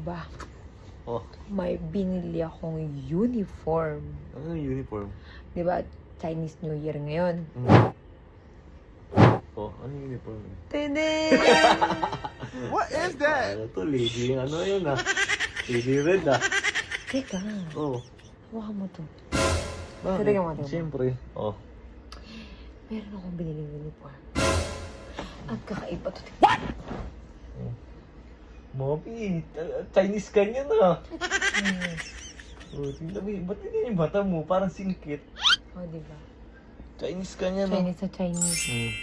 mo ba? Oh. May binili akong uniform. Ano yung uniform? Di ba? Chinese New Year ngayon. Oh, ano yung uniform? Tede! What is that? Ano to, lady? Ano yun ah? Lady red ah. Teka, Oh. hawakan mo to. Bakit? Talaga mo, diba? Siyempre. Oh. Meron akong biniling uniform. Ang kakaiba to. Mami, Chinese ka niya na. Oh, tingnan mo, ba't hindi yung bata mo? Parang singkit. Oh, di ba? Chinese ka niya na. Chinese sa Chinese. Hmm.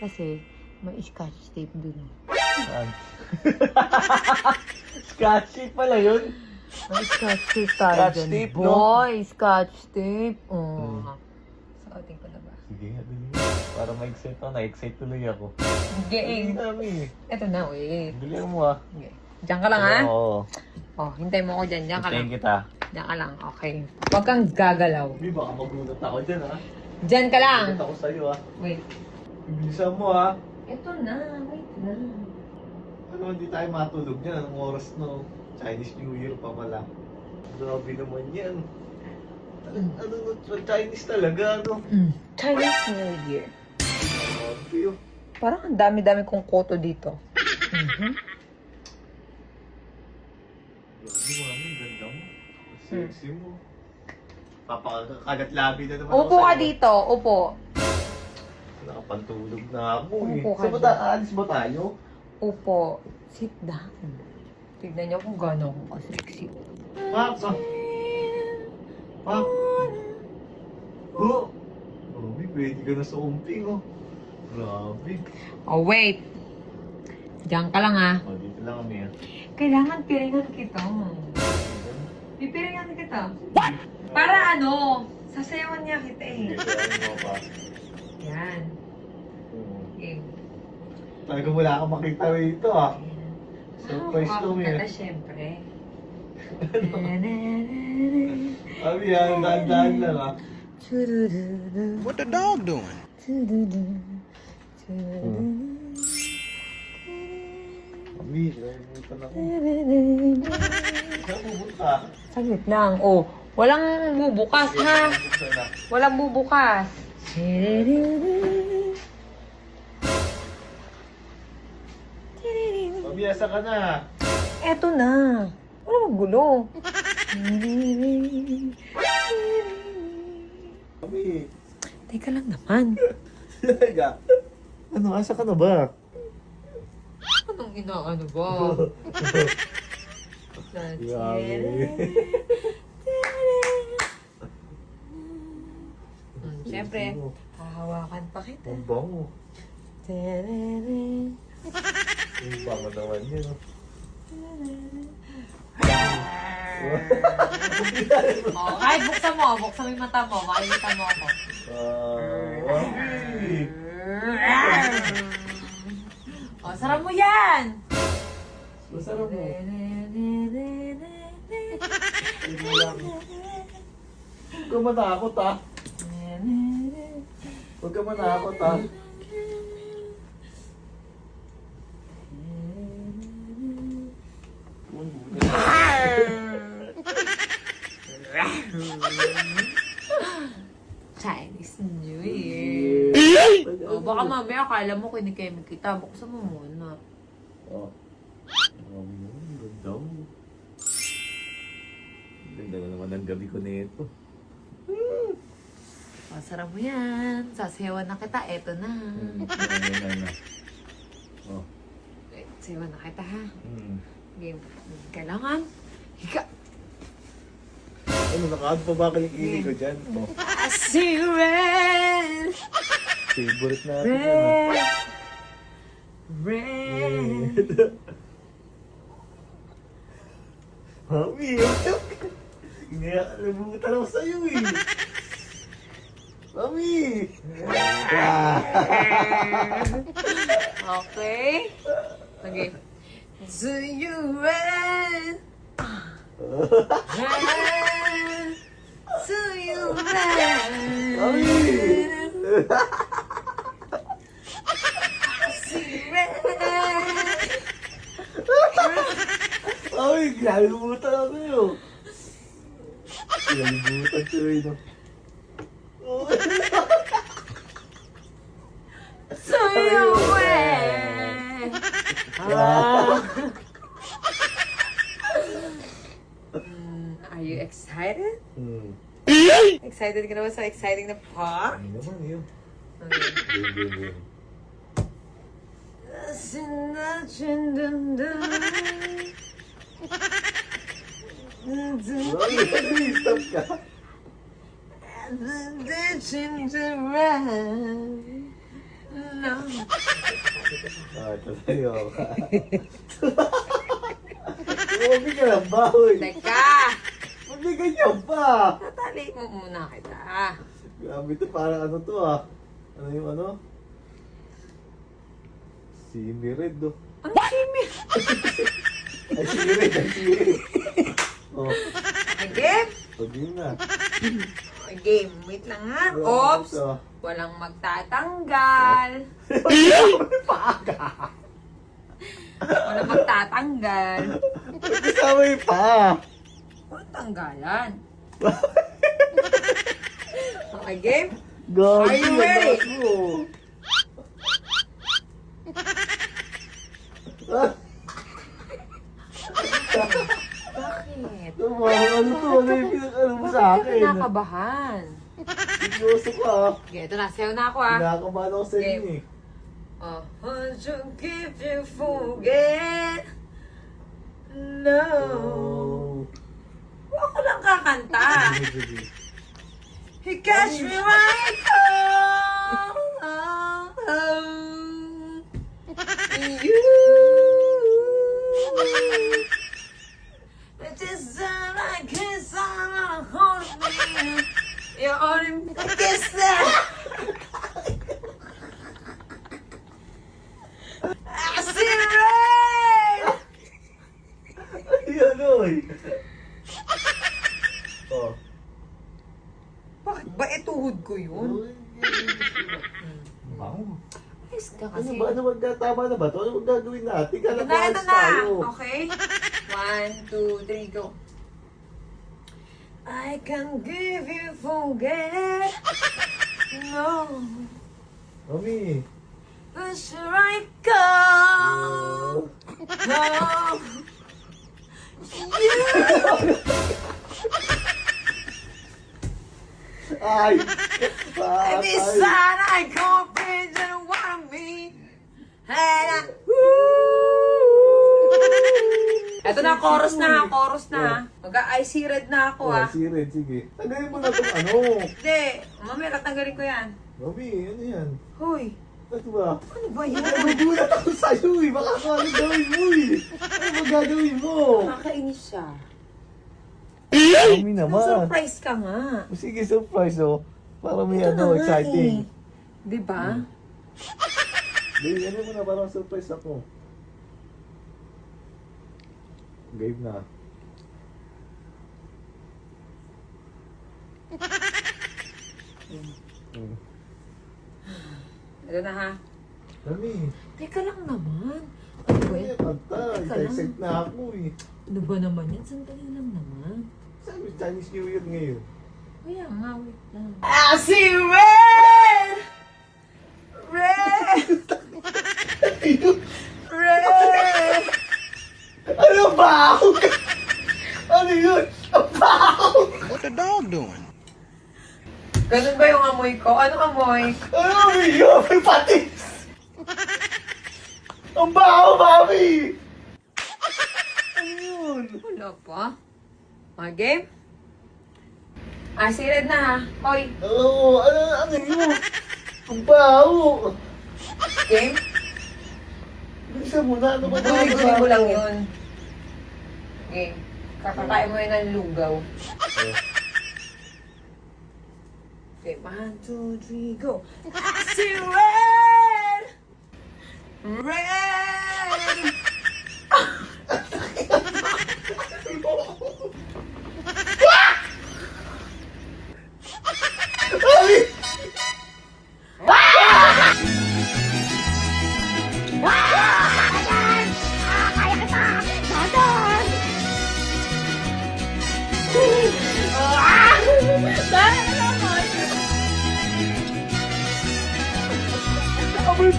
Kasi may scotch tape dun. Saan? Scotch tape pala yun. May scotch tape tayo Scotch dyan. tape, no? Boy, scotch tape. Oh. Suotin ko na ba? Sige, dali. Para ma-excite ako. Na-excite tuloy ako. Game. Hindi namin eh. Eto na, wait. Bilihan mo ah. Okay. Diyan ka lang, ha? Oo. Oh, hintay mo ako dyan. Diyan ka lang. Hintayin kita. Diyan ka lang. Okay. Huwag kang gagalaw. Hindi, baka magulat ako dyan ah. Diyan ka lang. Magulat ako sa'yo ah. Wait. Bilisan mo ah. Eto na. Wait na. Ano, hindi tayo matulog dyan. Anong oras no? Chinese New Year pa pala. Grabe naman yan. Ano, Chinese talaga, ano? Chinese New Year. Grabe yun. Parang ang dami-dami kong koto dito. Grabe, mami, ganda mo. Sexy mo. Papakagat labi na naman Upo ka dito. Upo. Nakapantulog na ako eh. Upo ka Saan ba dyan. aalis ba tayo? Upo. Sit down. Tignan niyo kung gano'n ako ka-sexy. Pak! Pak! Oh! Grabe, pwede ka na sa umping oh. Grabe. Oh, wait. Diyan ka lang, ha? Oh, dito lang kami ah. Kailangan piringan kita. Pipiringan kita. Para ano? Sasayawan niya kita eh. Dito lang mo pa. Yan. Okay. Talaga wala akong makita rito ah. Surprise to me Kata ah. syempre. Abi yan, dahan-dahan lang ah. What the dog doing? Abi, nalimutan ako. Saan pupunta? Saglit lang. Oh, walang bubukas ha. Buksan na. Walang bubukas. Abi, asa ka na? Eto na. Wala magulo. Abi. Teka lang naman. Talaga? Ano, asa ka na ba? Anong inaano ba? Siyempre, hahawakan pa kita. Ang bango. Ang bango naman yun. Oh, kahit buksan mo yung mata mo, makikita mo ako. Abi. Oh, sarap mo yan! Masarap mo. Huwag ka matakot ah. Huwag ka matakot ah. Chinese New Year. Oh, baka mamaya akala mo kinikemig kita. Buksan mo muna. Oh. Ganda mo. Ganda na naman ang gabi ko nito. Masarap mo yan. Sasayawan na kita. Eto na. Oh. Sayawan na kita ha. Mm. Game. Kailangan. Higa. Ano, naka-add pa ba kilikili ko dyan? Oh. I see red. Favorite natin yan ah. Red. Mami, hindi nalimutan ako sa'yo eh. Mami! Okay. Okay. Do you red? Red. Do you red? Mami! See red. Mami! Ay, kinalimutan ako yun. Kinalimutan ko yun. Sa'yo eh! Are you excited? Excited ka naman sa exciting na part? Ano naman yun? Okay. Game. Stop ka. Ito sa'yo ka. Huwag ka lang ba, uy? Teka! Huwag ka ganyan pa. Tatali mo muna kita. Grabe ito, parang ano to ah. Ano yung ano? Simi Red oh. Ano simi? Ay, Simi Red, ay Simi Red. Oh, Game? pag yun na. Game. Wait lang ha. Grabe Oops! ito. Walang magtatanggal. Walang magtatanggal. Kasama yung pa. Walang tanggalan. Okay, game? Gabi, Are you ready? Ako. Ah, Bakit? ano to? Ano yung pinag-ano mo sa Bakit ka akin? kinakabahan? Seryoso ka ah. Okay, ito na. Sayo na ako ah. Kinakabahan ako sa inyo Game. eh. Would you give you forget? No. Oh. Ako lang kakanta. Sige. He catch me right you. It is like kiss on hold me. You're only kiss that. I see red. Ay, ano eh. Oh. Bakit ba tuhod ko yun? Bango. Ayos ka Ano kasi. ba? Ano magkatama na ba ito? Ano magagawin natin? Ito na, Kalabas ito na. tayo. Okay? 1, 2, 3, go. I can give you forget. No. Mami. Where should I go? No. You. Ay! I decide I comprehend what I mean. And Ito na, chorus na, chorus na. Mag-I see red na ako, Oh, ah. si Red, sige. Tanggalin mo na itong ano. Hindi, mamaya tatanggalin ko yan. Mami, ano yan? Hoy, Ano ba? ano ba yan? Nagugulat ako sa'yo eh. Baka ano ano gawin mo eh. Ano ba gagawin mo? Nakakainis siya. Mami naman. Surprise ka nga. Sige, surprise oh. Para may Ito ano, na nga exciting. eh. Di ba? Hindi, ano mo na, parang surprise ako. Game na. Ito na ha. Mami, Teka lang naman. Ano ba ano yan? yan? Kanta, Teka lang. excited na ako eh. Ano ba naman yan? Sandali lang naman. Sabi, Chinese New Year ngayon. Kaya nga, wait lang. I see red! Red! Red! Ano ba? Ano yun? Ang baho! What the dog doing? Ganun ba yung amoy ko? Ano amoy? Ano yun? May patis! Ang baho, mami! Ano yun? Wala pa. Okay, game? I see red na ha. Hoy, Oo, ano yun? Ang baho! game? Bilisan mo na, ano ba Guli-guli mo lang yun. Game. Kakakain mo yun ng lugaw. Okay, 1, 2, 3, go. I see red! Red! Mami!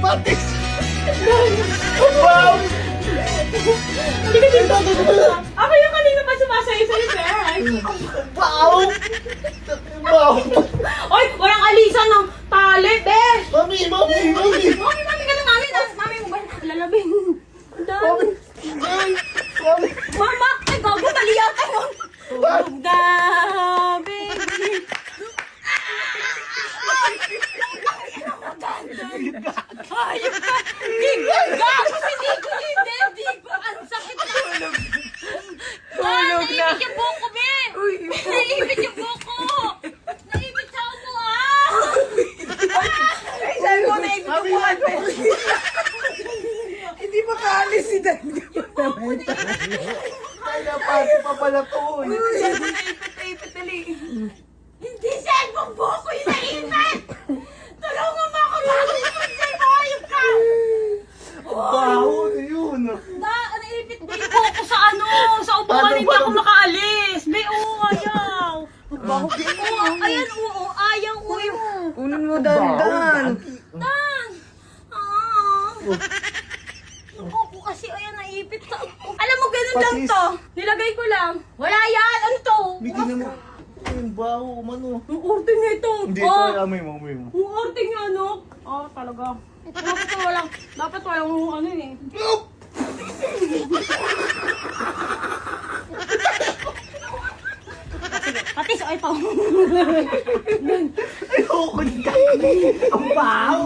Patis! Ang baho! Hindi ka dito. Ako yung kanina pa sumasayo sa'yo, Bes. Ang baho! Ang baho! Oy, walang alisan ng tali, Bes. Mami! Mami! Mami! Mami ka na, Mami. Mami mo ba lalabing? Mami! Mami! Mama, ay gago, mali yata mo. Da, baby. Ayun ka. Gago, hindi ko hindi. Hindi ko. Ang sakit na. Tulog na. Naipit yung buko, Be. Naipit yung buko. Naipit sa upo, Ay, sabi ko na ipitubuhan mo. Hindi ba kaalis si Daniel? Ay, napati pa pala to eh. Naipit, dali. Hindi cellphone buko yung naipit. Tulungan mo ako bago yung cellphone. Ayun ka. Ang baho na yun. Naipit ba yung buko sa ano? Sa upuan, Paano hindi ba? ako makaalis. Be, ayaw. Ayan, oo, ayaw, uy. Kunin mo dandan. Dan! Ako kasi, ayan, naipit sa... Alam mo, ganun lang Patis. to. Nilagay ko lang. Wala yan! Ano to? Bigyan mo. Ang baho, umano. Ang orte nga ito. Hindi, ito ay amoy mo, amoy mo. Ang orte nga, ano? Talaga. Dapat walang ano eh. Sige, patis, ay pa. Ayoko ka. Ang baho.